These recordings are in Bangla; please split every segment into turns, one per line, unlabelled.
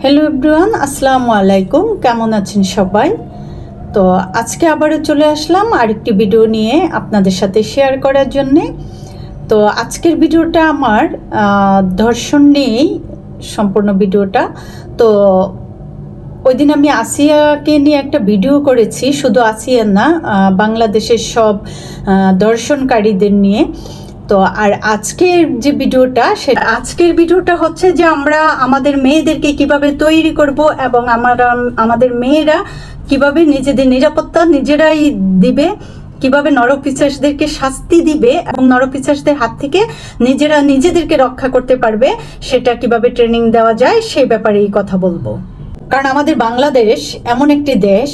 হ্যালো এভরিওয়ান, আসসালামু আলাইকুম। কেমন আছেন সবাই? তো আজকে আবারও চলে আসলাম আরেকটি ভিডিও নিয়ে আপনাদের সাথে শেয়ার করার জন্যে। তো আজকের ভিডিওটা আমার ধর্ষণ নিয়েই সম্পূর্ণ ভিডিওটা। তো ওই দিন আমি আসিয়াকে নিয়ে একটা ভিডিও করেছি, শুধু আসিয়া না, বাংলাদেশের সব ধর্ষণকারীদের নিয়ে। তো আর আজকের যে ভিডিওটা হচ্ছে যে আমরা আমাদের মেয়েদেরকে কিভাবে তৈরি করব এবং আমাদের মেয়েরা কিভাবে নিজেদের নিরাপত্তা নিজেরাই দিবে, কিভাবে নরপিশাচদেরকে শাস্তি দিবে এবং নরপিশাচদের হাত থেকে নিজেরা নিজেদেরকে রক্ষা করতে পারবে, সেটা কিভাবে ট্রেনিং দেওয়া যায় সেই ব্যাপারেই কথা বলবো। কারণ আমাদের বাংলাদেশ এমন একটি দেশ,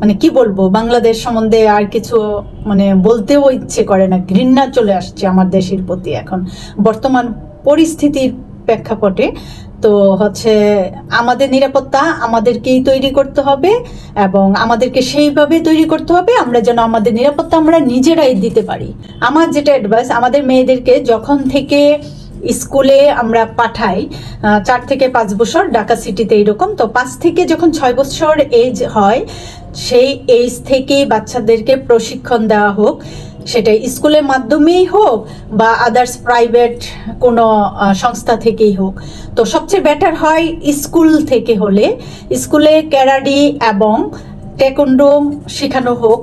মানে কি বলবো, বাংলাদেশ সম্বন্ধে আর কিছু বলতেও ইচ্ছে করে না, ঘৃণা চলে আসছে আমার দেশের প্রতি এখন বর্তমান পরিস্থিতির প্রেক্ষাপটে। তো হচ্ছে আমাদের নিরাপত্তা আমাদেরকেই তৈরি করতে হবে এবং আমাদেরকে সেইভাবে তৈরি করতে হবে আমরা যেন আমাদের নিরাপত্তা আমরা নিজেরাই দিতে পারি। আমার যেটা অ্যাডভাইস, আমাদের মেয়েদেরকে যখন থেকে স্কুলে আমরা পাঠাই 4 থেকে 5 বছর, ঢাকা সিটিতে এইরকম, তো 5 থেকে যখন 6 বছর এজ হয় সেই এজ থেকেই বাচ্চাদেরকে প্রশিক্ষণ দেওয়া হোক, সেটা স্কুলের মাধ্যমেই হোক বা আদার্স প্রাইভেট কোনো সংস্থা থেকেই হোক। তো সবচেয়ে বেটার হয় স্কুল থেকে হলে স্কুলে ক্যারাডি এবং টেকন্ডো শেখানো হোক,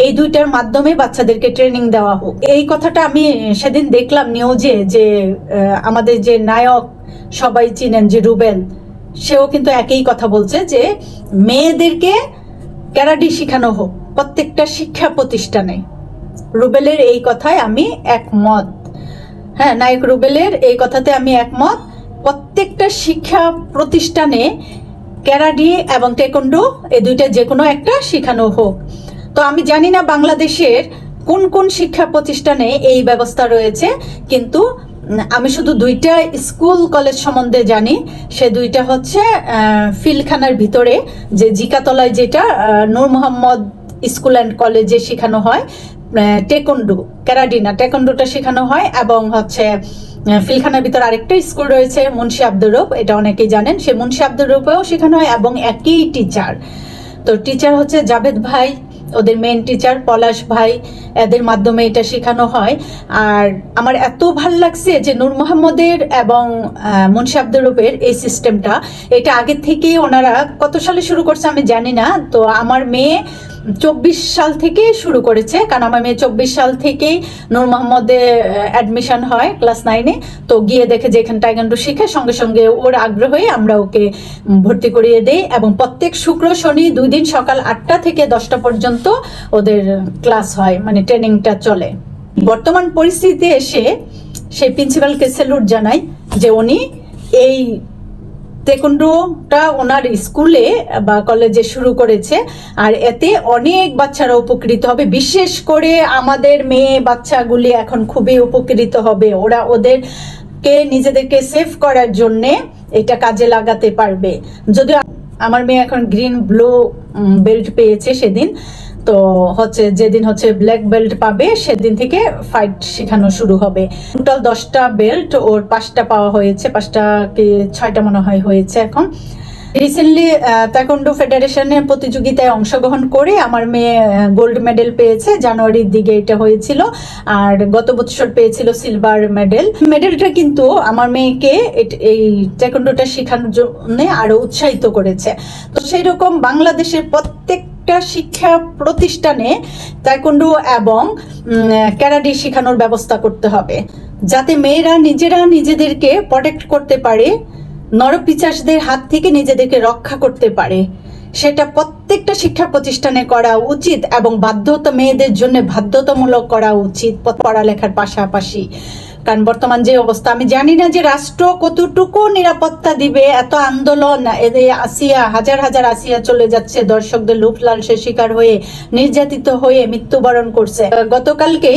এই দুইটার মাধ্যমে বাচ্চাদেরকে ট্রেনিং দেওয়া হোক। এই কথাটা আমি সেদিন দেখলাম নিউজে, যে আমাদের যে নায়ক সবাই চিনেন যে রুবেল, সেও কিন্তু একই কথা বলছে যে মেয়েদেরকে ক্যারাডি শেখানো হোক প্রত্যেকটা শিক্ষা প্রতিষ্ঠানে। রুবেলের এই কথায় আমি একমত। হ্যাঁ, নায়ক রুবেলের এই কথাতে আমি একমত। প্রত্যেকটা শিক্ষা প্রতিষ্ঠানে ক্যারাডি এবং টেকন্ডো এই দুইটা যে কোনো একটা শেখানো হোক। তো আমি জানি না বাংলাদেশের কোন কোন শিক্ষা প্রতিষ্ঠানে এই ব্যবস্থা রয়েছে, কিন্তু আমি শুধু দুইটা স্কুল কলেজ সম্বন্ধে জানি। সে দুইটা হচ্ছে ফিলখানার ভিতরে যে জিকাতলায়, যেটা নূর মোহাম্মদ স্কুল অ্যান্ড কলেজে শেখানো হয় টেকন্ডো, ক্যারাডি না, টেকন্ডোটা শেখানো হয়। এবং হচ্ছে ফিলখানার ভিতর আরেকটা স্কুল রয়েছে মুন্সি আব্দুর রউফ, এটা অনেকেই জানেন, সে মুন্সি আব্দুর রউফেও শেখানো হয় এবং একই টিচার। তো টিচার হচ্ছে জাভেদ ভাই, ওদের মেন টিচার পলাশ ভাই, এদের মাধ্যমে এটা শেখানো হয়। আর আমার এত ভাল লাগছে যে নূর মোহাম্মদের এবং মুন্সি আব্দুর রউফের এই সিস্টেমটা, এটা আগে থেকেই ওনারা কত সালে শুরু করছে আমি জানি না। তো আমার মেয়ে 24 সাল থেকে শুরু করেছে, কারণ আমার মেয়ে 24 সাল থেকেই নূর মোহাম্মদে অ্যাডমিশন হয় ক্লাস 9-এ। তো গিয়ে দেখে যে এখানে টাইকোয়ান্ডো শিখে, সঙ্গে সঙ্গে ওর আগ্রহে আমরা ওকে ভর্তি করিয়ে দেই এবং প্রত্যেক শুক্র শনি 2 দিন সকাল 8টা থেকে 10টা পর্যন্ত ওদের ক্লাস হয়, মানে ট্রেনিংটা চলে। বর্তমান পরিস্থিতিতে এসে সেই প্রিন্সিপালকে স্যালুট জানাই যে উনি এই টেকন্ডোটা ওনার স্কুলে বা কলেজে শুরু করেছে। আর এতে অনেক বাচ্চারা উপকৃত হবে, বিশেষ করে আমাদের মেয়ে বাচ্চাগুলি এখন খুবই উপকৃত হবে। ওরা ওদেরকে নিজেদেরকে সেভ করার জন্যে এটা কাজে লাগাতে পারবে। যদিও আমার মেয়ে এখন গ্রিন ব্লু বেল্ট পেয়েছে সেদিন, তো হচ্ছে যেদিন হচ্ছে ব্ল্যাক বেল্ট পাবে সেদিন থেকে ফাইট শেখানো শুরু হবে। টোটাল 10টা বেল্ট, ওর 5টা পাওয়া হয়েছে, 5টা কি 6টা মনে হয় হয়েছে এখন। রিসেন্টলি তাইকোয়ান্ডো ফেডারেশনের প্রতিযোগিতায় অংশগ্রহণ করে আমার মেয়ে গোল্ড মেডেল পেয়েছে, জানুয়ারির দিকে এটা হয়েছিল। আর গত বছর পেয়েছিল সিলভার মেডেল। মেডেলটা কিন্তু আমার মেয়েকে এই তাইকোয়ান্ডোটা শেখানোর জন্য আরো উৎসাহিত করেছে। তো সেই রকম বাংলাদেশের প্রত্যেকটা শিক্ষা প্রতিষ্ঠানে তাইকোয়ান্ডো এবং ক্যারাডি শেখানোর ব্যবস্থা করতে হবে, যাতে মেয়েরা নিজেরা নিজেদেরকে প্রোটেক্ট করতে পারে, নরপিশাচদের হাত থেকে নিজেদেরকে রক্ষা করতে পারে। সেটা প্রত্যেকটা শিক্ষা প্রতিষ্ঠানে করা উচিত এবং মেয়েদের জন্য বাধ্যতামূলক করা উচিত পড়ালেখার পাশাপাশি। কারণ বর্তমান যে অবস্থা, আমি জানি না যে রাষ্ট্র কতটুকু নিরাপত্তা দিবে। এত আন্দোলন, এদের আসিয়া, হাজার হাজার আসিয়া চলে যাচ্ছে দর্শকদের লুট লালসের শিকার হয়ে, নির্যাতিত হয়ে মৃত্যুবরণ করছে। গতকালকে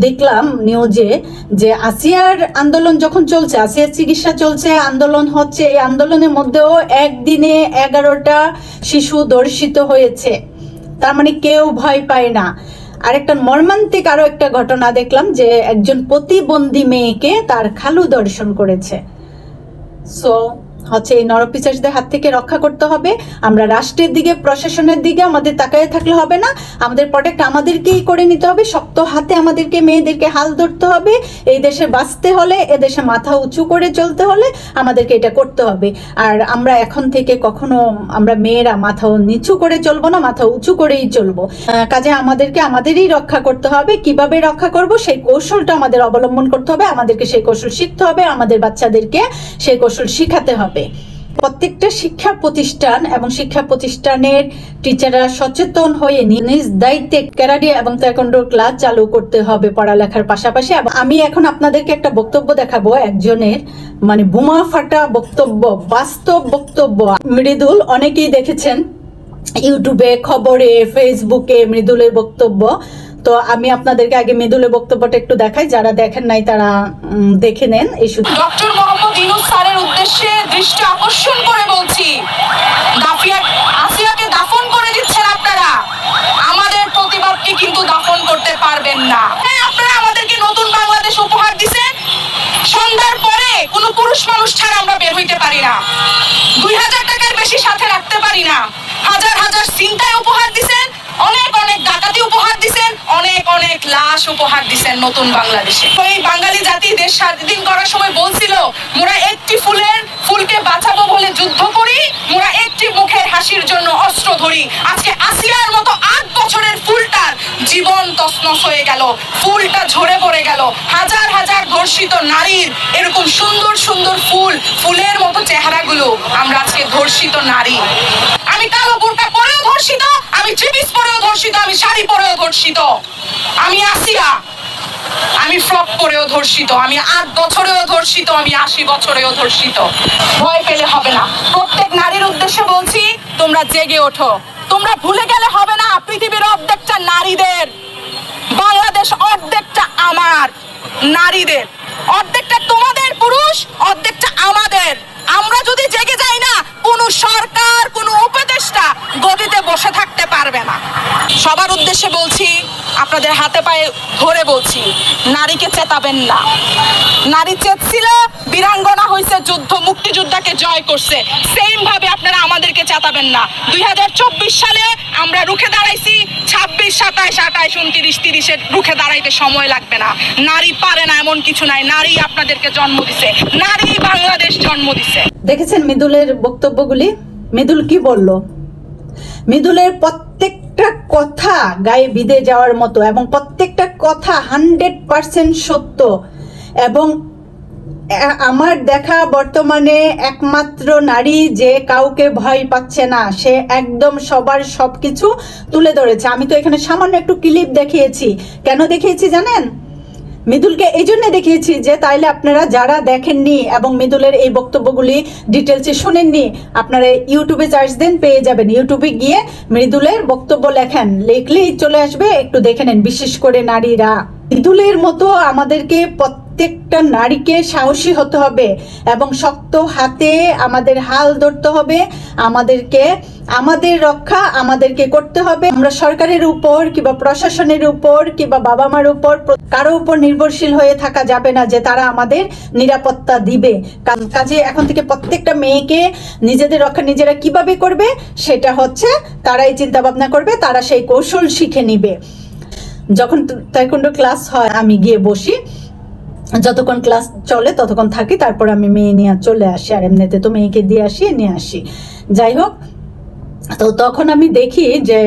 দেখলাম নিউজে যে আসিয়ার আন্দোলন যখন চলছে, আসিয়ার চিকিৎসা চলছে, আন্দোলন হচ্ছে, এই আন্দোলনের মধ্যেও একদিনে 11টা শিশু ধর্ষিত হয়েছে। তার মানে কেউ ভয় পায় না। আরেকটা মর্মান্তিক আরো একটা ঘটনা দেখলাম যে একজন প্রতিবন্ধী মেয়েকে তার খালু ধর্ষণ করেছে। সো হচ্ছে এই নরপিশাচদের হাত থেকে রক্ষা করতে হবে। আমরা রাষ্ট্রের দিকে, প্রশাসনের দিকে আমাদের তাকায় থাকলে হবে না, আমাদের প্রোটেক্ট আমাদেরকেই করে নিতে হবে। শক্ত হাতে আমাদেরকে, মেয়েদেরকে হাল ধরতে হবে। এই দেশে বাঁচতে হলে, এ দেশে মাথা উঁচু করে চলতে হলে আমাদেরকে এটা করতে হবে। আর আমরা এখন থেকে কখনো আমরা মেয়েরা মাথা নিচু করে চলবো না, মাথা উঁচু করেই চলবো। কাজে আমাদেরকে আমাদেরই রক্ষা করতে হবে। কিভাবে রক্ষা করব সেই কৌশলটা আমাদের অবলম্বন করতে হবে, আমাদেরকে সেই কৌশল শিখতে হবে, আমাদের বাচ্চাদেরকে সেই কৌশল শিখাতে হবে। প্রত্যেকটা শিক্ষা প্রতিষ্ঠান এবং শিক্ষা প্রতিষ্ঠানের টিচাররা সচেতন হয়ে নিজ দায়িত্বে ক্যারাটে এবং তায়কোন্ডো ক্লাস চালু করতে হবে পড়ালেখার পাশাপাশি। আমি এখন আপনাদেরকে একটা বক্তব্য দেখাবো, একজনের মানে বোমা ফাটা বক্তব্য, বাস্তব বক্তব্য। মৃদুল অনেকেই দেখেছেন ইউটিউবে, খবরে, ফেসবুকে মৃদুলের বক্তব্য। তো আমি আপনাদেরকে আগে মৃদুলের বক্তব্যটা একটু দেখাই, যারা দেখেন নাই তারা দেখে নেন। এই
ডক্টর মোহাম্মদ ইউনূস স্যারের উদ্দেশ্যে দৃষ্টি আকর্ষণ করে বলছি, আসিয়াকে দাফন করে দিচ্ছেন আপনারা, আমাদের প্রতিবাদকে কিন্তু দাফন করতে পারবেন না। হ্যাঁ, আপনারা আমাদেরকে নতুন বাংলাদেশ উপহার দিচ্ছেন, সন্ধ্যার পরে কোনো পুরুষ মানুষ ছাড়া আমরা বের হইতে পারি না, 2000 টাকার বেশি সাথে রাখতে পারি না, হাজার হাজার ছিনতাই উপহার দিচ্ছেন, অনেক অনেক ডাকাতি উপহার দিচ্ছেন, অনেক অনেক লাশ উপহার দিচ্ছেন নতুন বাংলাদেশে। এই বাঙালি জাতি দেশ স্বাধীন করার সময় বলছিল, মোরা একটি ফুলকে বাঁচাবো বলে যুদ্ধ করি, মোরা একটি মুখের হাসির জন্য অস্ত্র ধরি। আজকে আসিয়ার মতো 8 বছরের ফুলটার জীবন তছনছ হয়ে গেল, ফুলটা ঝরে পড়ে গেল। হাজার হাজার ধর্ষিত নারীর এরকম সুন্দর সুন্দর ফুলের মতো চেহারাগুলো, আমরা আজকে ধর্ষিত নারী। আমি কালো বোরকা পরেও ধর্ষিত, আমি ট্রিপিস পরেও ধর্ষিত, আমি শাড়ি পরেও ধর্ষিত, আমি আসিয়া, আমি ফ্রক পরেও ধর্ষিত, আমি 8 বছরেও ধর্ষিত, আমি 80 বছরেও ধর্ষিত। ভয় পেলে হবে না। প্রত্যেক নারীর উদ্দেশ্যে বলছি, তোমরা জেগে ওঠো। তোমরা ভুলে গেলে হবে না, পৃথিবীর অর্ধেকটা নারীদের, বাংলাদেশ অর্ধেকটা আমার নারীদের, অর্ধেকটা তোমাদের পুরুষ, অর্ধেকটা আমাদের। আমরা যদি জেগে যাই না, কোনো সরকার, কোনো উপদেষ্টা গদিতে বসে থাকতে পারবে না। সবার উদ্দেশ্যে বলছি, আপনাদের হাতে পায়ে ধরে বলছি, নারীকে চেতাবেন না। নারী চেতছিল, বীরাঙ্গনা হয়েছে, মুক্তিযোদ্ধাকে জয় করছে। সেম ভাবে আপনারা আমাদেরকে চেতাবেন না। 2024 সালে আমরা রুখে দাঁড়াইছি, 26, 27, 28, 29, 30-এ রুখে দাঁড়াইতে সময় লাগবে না। নারী পারে না এমন কিছু নাই, নারী আপনাদেরকে জন্ম দিছে, নারী বাংলাদেশ জন্ম দিছে।
দেখেছেন মৃদুলের বক্তব্যগুলি? মৃদুল কি বলল? মৃদুলের প্রত্যেকটা কথা গায়ে বিঁধে যাওয়ার মতো এবং প্রত্যেকটা কথা 100% সত্য। এবং আমার দেখা বর্তমানে একমাত্র নারী যে কাউকে ভয় পাচ্ছে না, সে একদম সবার সবকিছু তুলে ধরেছে। আমি তো এখানে সামান্য একটু ক্লিপ দেখিয়েছি। কেন দেখিয়েছি জানেন? মৃদুলকে এই জন্য দেখিয়েছি যে তাইলে আপনারা যারা দেখেননি এবং মৃদুলের এই বক্তব্যগুলি ডিটেলসে শুনেননি, আপনারা ইউটিউবে সার্চ দেন, পেয়ে যাবেন। ইউটিউবে গিয়ে মৃদুলের বক্তব্য লেখেন, লিখলেই চলে আসবে, একটু দেখে নেন। বিশেষ করে নারীরা, মৃদুলের মতো আমাদেরকে প্রত্যেকটা নারীকে সাহসী হতে হবে এবং শক্ত হাতে আমাদের হাল ধরতে হবে। আমাদেরকে আমাদের রক্ষা আমাদেরকে করতে হবে। আমরা সরকারের উপর কিংবা প্রশাসনের উপর কিংবা বাবা মার উপর কারো উপর নির্ভরশীল হয়ে থাকা যাবে না যে তারা আমাদের নিরাপত্তা দিবে। কাজে এখন থেকে প্রত্যেকটা মেয়েকে নিজেদের রক্ষা নিজেরা কিভাবে করবে সেটা হচ্ছে তারাই চিন্তা ভাবনা করবে, তারা সেই কৌশল শিখে নিবে। যখন তাইকোন্ডো ক্লাস হয় আমি গিয়ে বসি, যতক্ষণ ক্লাস চলে ততক্ষণ থাকি, তারপর আমি মেয়ে নিয়ে চলে আসি। আর এমনিতে তো মেয়েকে দিয়ে আসি, নিয়ে আসি। যাই হোক, তো তখন আমি দেখি যে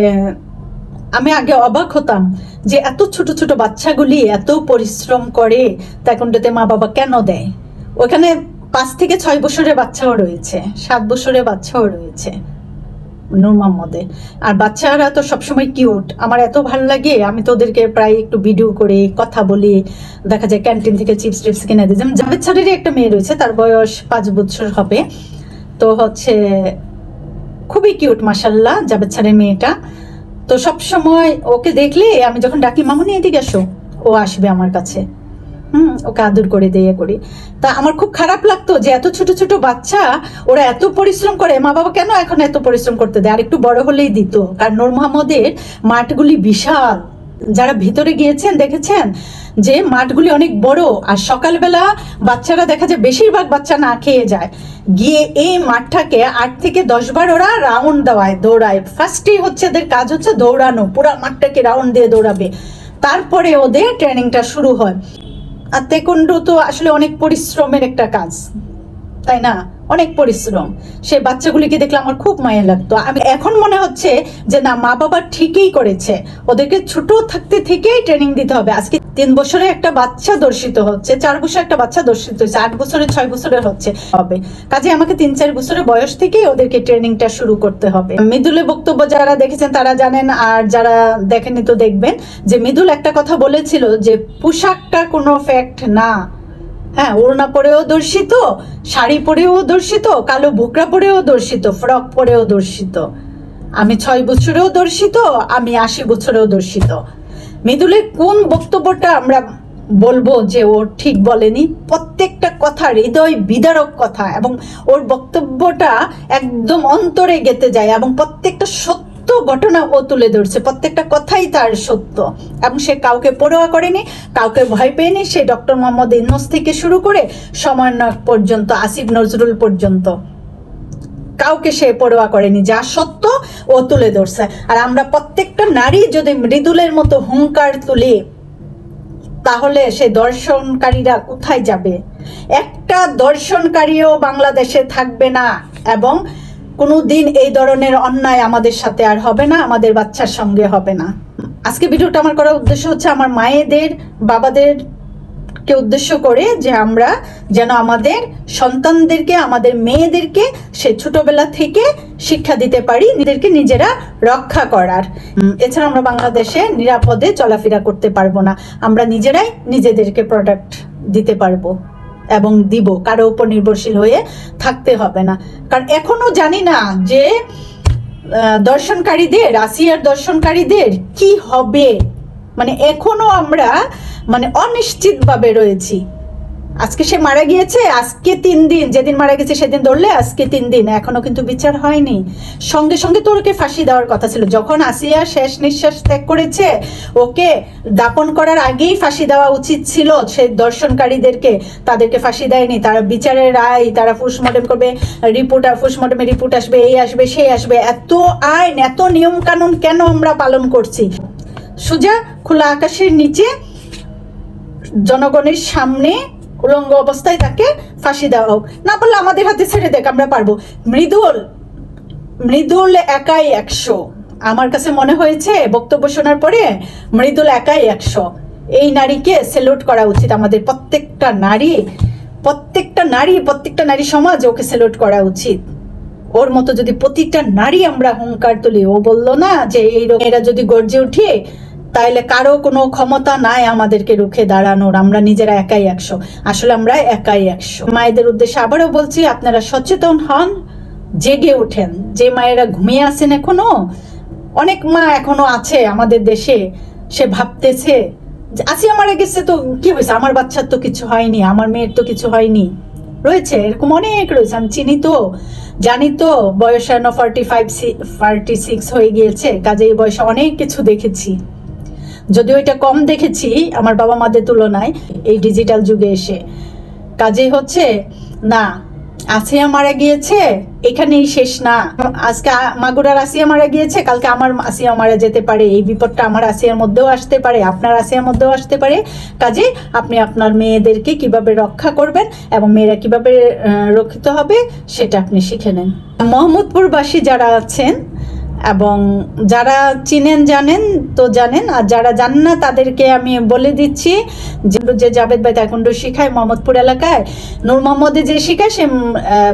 আমি আগে অবাক হতাম যে এত ছোট ছোট বাচ্চাগুলি এত পরিশ্রম করে তাইকোন্ডোতে মা বাবা কেন দেয়। ওখানে 5 থেকে 6 বছরের বাচ্চাও রয়েছে, 7 বছরের বাচ্চাও রয়েছে নূর মোহাম্মদে। আর বাচ্চারা তো সবসময় কিউট, আমার এত ভালো লাগে। আমি তো ওদেরকে প্রায় একটু ভিডিও করে কথা বলি, দেখা যায় ক্যান্টিন থেকে চিপস টিপস কিনে দিই। যেমন জাভেদ স্যারেরই একটা মেয়ে রয়েছে, তার বয়স 5 বছর হবে। তো হচ্ছে খুবই কিউট মাশাল্লাহ জাভেদ স্যারের মেয়েটা। তো সব সময় ওকে দেখলে আমি যখন ডাকি মামুনি এদিকে আসো, ও আসবে আমার কাছে, ওকে আদর করে দিয়ে করি। তা আমার খুব খারাপ লাগতো যে এত ছোট ছোট বাচ্চা, ওরা এত পরিশ্রম করে, মা বাবা কেন এখন এত পরিশ্রম করতে দেয়? আর একটু বড় হলেই দিত। কারণ নূর মোহাম্মদের মাঠগুলি বিশাল, যারা ভিতরে গিয়েছেন দেখেছেন যে মাঠগুলি অনেক বড়, আর সকালবেলা বাচ্চারা দেখা যায় বেশিরভাগ বাচ্চা না খেয়ে যায়, গিয়ে এই মাঠটাকে 8 থেকে 10 বার ওরা রাউন্ড দেওয়ায়, দৌড়ায়। ফার্স্টেই হচ্ছে এদের কাজ হচ্ছে দৌড়ানো, পুরো মাঠটাকে রাউন্ড দিয়ে দৌড়াবে, তারপরে ওদের ট্রেনিংটা শুরু হয়। আর তাইকোয়ান্ডো তো আসলে অনেক পরিশ্রমের একটা কাজ, তাই না? অনেক পরিশ্রম। সেই বাচ্চাগুলিকে দেখলে আমার খুব মায়া লাগতো। আমি এখন মনে হচ্ছে যে না, মা বাবা ঠিকই করেছে, ওদেরকে ছোট থাকতে থেকেই ট্রেনিং দিতে হবে। আজকে 3 বছরে একটা বাচ্চা দর্শিত হচ্ছে, 4 বছরে একটা বাচ্চা দর্শিত হচ্ছে, 8 বছরে 6 বছরের হচ্ছে হবে। কাজে আমাকে 3-4 বছরের বয়স থেকেই ওদেরকে ট্রেনিংটা শুরু করতে হবে। মৃদুলের বক্তব্য যারা দেখেছেন তারা জানেন, আর যারা দেখেনি তো দেখবেন, যে মৃদুল একটা কথা বলেছিল যে পোশাকটা কোনো ফ্যাক্ট না। হ্যাঁ, ওড়না পরেও দর্শিত, শাড়ি পরেও দর্শিত, কালো বুকরা পরেও দর্শিত, ফ্রক পরেও দর্শিত। আমি 6 বছরেও দর্শিত, আমি 80 বছরেও দর্শিত। মৃদুলের কোন বক্তব্যটা আমরা বলবো যে ও ঠিক বলেনি? প্রত্যেকটা কথা হৃদয় বিদারক কথা, এবং ওর বক্তব্যটা একদম অন্তরে গেঁথে যায়, এবং প্রত্যেকটা সত্য ঘটনা ও তুলে ধরছে, প্রত্যেকটা কথাই তার সত্য, এবং সে কাউকে পরোয়া করেনি, কাউকে ভয় পেয়নি। সে ডক্টর মোহাম্মদ ইউনূস থেকে শুরু করে সমন্বয়ক পর্যন্ত, আসিফ নজরুল পর্যন্ত কাউকে সে পরোয়া করেনি, যা সত্য ও তুলে ধরছে। আর আমরা প্রত্যেকটা নারী যদি মৃদুলের মতো হুঙ্কার তুলি, তাহলে সেই দর্শনকারীরা কোথায় যাবে? একটা দর্শনকারীও বাংলাদেশে থাকবে না, এবং কোনো দিন এই ধরনের অন্যায় আমাদের সাথে আর হবে না, আমাদের বাচ্চার সঙ্গে হবে না। আজকে ভিডিওটা আমার করার উদ্দেশ্য হচ্ছে আমার মায়েদের, বাবাদেরকে উদ্দেশ্য করে, যে আমরা যেন আমাদের সন্তানদেরকে, আমাদের মেয়েদেরকে সে ছোটবেলা থেকে শিক্ষা দিতে পারি নিজেদেরকে নিজেরা রক্ষা করার। এছাড়া আমরা বাংলাদেশে নিরাপদে চলাফেরা করতে পারবো না। আমরা নিজেরাই নিজেদেরকে প্রোটেক্ট দিতে পারবো এবং দিব, কারো উপর নির্ভরশীল হয়ে থাকতে হবে না। কারণ এখনো জানি না যে দর্শনকারীদের, রাশিয়ার দর্শনকারীদের কি হবে। মানে এখনো আমরা অনিশ্চিতভাবে রয়েছি। আজকে সে মারা গিয়েছে, আজকে 3 দিন, যেদিন মারা গেছে সেদিন ধরলে আজকে 3 দিন, এখনো কিন্তু বিচার হয়নি। সঙ্গে সঙ্গে তো ওকে ফাঁসি দেওয়ার কথা ছিল। যখন আসিয়া শেষ নিঃশ্বাস ত্যাগ করেছে, ওকে দাপন করার আগেই ফাঁসি দেওয়া উচিত ছিল। সেই দর্শনকারীদেরকে, তাদেরকে ফাঁসি দেয়নি। তারা বিচারের রায়, তারা পোস্টমর্টেম করবে, পোস্টমর্টেমে রিপোর্ট আসবে, এই আসবে, সেই আসবে। এত আইন, এত নিয়ম কানুন কেন আমরা পালন করছি? সোজা খোলা আকাশের নিচে জনগণের সামনে উলঙ্গ অবস্থায় তাকে ফাঁসি দেওয়া হোক। না পারলে আমাদের হাতে ছেড়ে দেখ, আমরা পারবো। মৃদুল একাই 100। আমার কাছে মনে হয়েছে বক্তব্য শোনার পরে মৃদুল একাই 100। এই নারীকে সেলুট করা উচিত। আমাদের প্রত্যেকটা নারী সমাজ ওকে সেলুট করা উচিত। ওর মতো যদি প্রতিটা নারী আমরা হুঙ্কার তুলি, ও বললো না যে এই এরা যদি গর্জে উঠে, তাইলে কারো কোনো ক্ষমতা নাই আমাদেরকে রুখে দাঁড়ানোর। আমরা নিজেরা একাই 100। আসলে আমরা একাই 100। মায়েদের উদ্দেশ্যে আবারও বলছি, আপনারা সচেতন হন, জেগে ওঠেন। যে মায়েরা ঘুমিয়ে আছেন, এখনো অনেক মা এখনো আছে আমাদের দেশে, সে ভাবতেছে আসিয়া মারা গেছে তো কি হয়েছে, আমার বাচ্চার তো কিছু হয়নি, আমার মেয়ের তো কিছু হয়নি। রয়েছে, এরকম অনেক রয়েছে, আমি চিনি তো, জানি তো। বয়স 45-46 হয়ে গিয়েছে, কাজে এই বয়সে অনেক কিছু দেখেছি। যদিও এটা কম দেখেছি আমার বাবা মাদের তুলনায় এই ডিজিটাল যুগে এসে। কাজেই হচ্ছে না, আসিয়া মারা গিয়েছে এখানেই শেষ না। আজকে মাগুরার আসিয়া মারা গিয়েছে, কালকে আমার আসিয়া মারা যেতে পারে। এই বিপদটা আমার আসিয়ার মধ্যেও আসতে পারে, আপনার আসিয়ার মধ্যেও আসতে পারে। কাজে আপনি আপনার মেয়েদেরকে কিভাবে রক্ষা করবেন এবং মেয়েরা কিভাবে রক্ষিত হবে সেটা আপনি শিখে নেন। মোহাম্মদপুরবাসী যারা আছেন এবং যারা চিনেন, জানেন তো জানেন, আর যারা জানেন না তাদেরকে আমি বলে দিচ্ছি যে জাভেদ ভাই তাইকোয়ান্ডো শিখায় মোহাম্মদপুর এলাকায়। নূর মোহাম্মদে যে শিখায় সে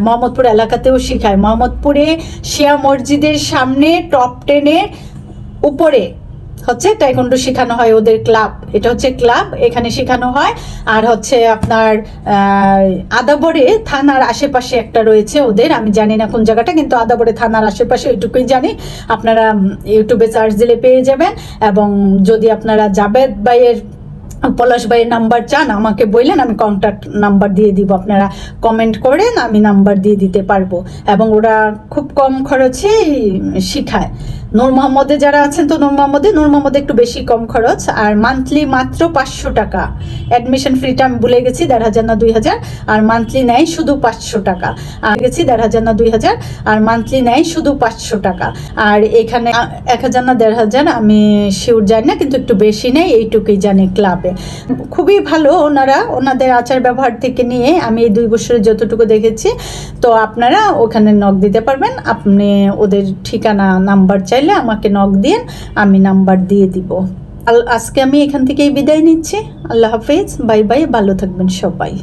মোহাম্মদপুর এলাকাতেও শিখায়। মোহাম্মদপুরে শিয়া মসজিদের সামনে টপ 10-এর উপরে হচ্ছে তাইকোয়ান্ডো শেখানো হয়, ওদের ক্লাব। এটা হচ্ছে ক্লাব, এখানে শেখানো হয়। আর হচ্ছে আপনার আদাবরে থানার আশেপাশে একটা রয়েছে ওদের, আমি জানি না কোন জায়গাটা, কিন্তু আদাবরে থানার আশেপাশে ওইটুকুই জানি। আপনারা ইউটিউবে সার্চ দিলে পেয়ে যাবেন। এবং যদি আপনারা জাভেদ ভাইয়ের, পলাশ ভাইয়ের নাম্বার চান আমাকে বললেন, আমি কন্ট্যাক্ট নাম্বার দিয়ে দিব। আপনারা কমেন্ট করেন, আমি নাম্বার দিয়ে দিতে পারবো। এবং ওরা খুব কম খরচে শিখায়। নূর মোহাম্মদে যারা আছেন তো নূর মোহাম্মদে একটু বেশি কম খরচ, আর মান্থলি মাত্র 500 টাকা। অ্যাডমিশন ফ্রিটা আমি ভুলে গেছি, 1500 না 2000, আর মান্থলি নেয় শুধু 500 টাকা। আর গেছি 1500 না 2000, আর মান্থলি নেয় শুধু 500 টাকা। আর এখানে 1000 না 1500 আমি শিওর জানি না, কিন্তু একটু বেশি নেই এইটুকুই জানি ক্লাবে। খুবই ভালো ওনারা, ওনাদের আচার ব্যবহার থেকে নিয়ে আমি এই 2 বছরে যতটুকু দেখেছি। তো আপনারা ওখানে নক দিতে পারবেন, আপনি ওদের ঠিকানা নাম্বার চাইলে আমাকে নক দিন, আমি নাম্বার দিয়ে দিব। আজকে আমি এখান থেকেই বিদায় নিচ্ছি। আল্লাহ হাফেজ, বাই বাই, ভালো থাকবেন সবাই।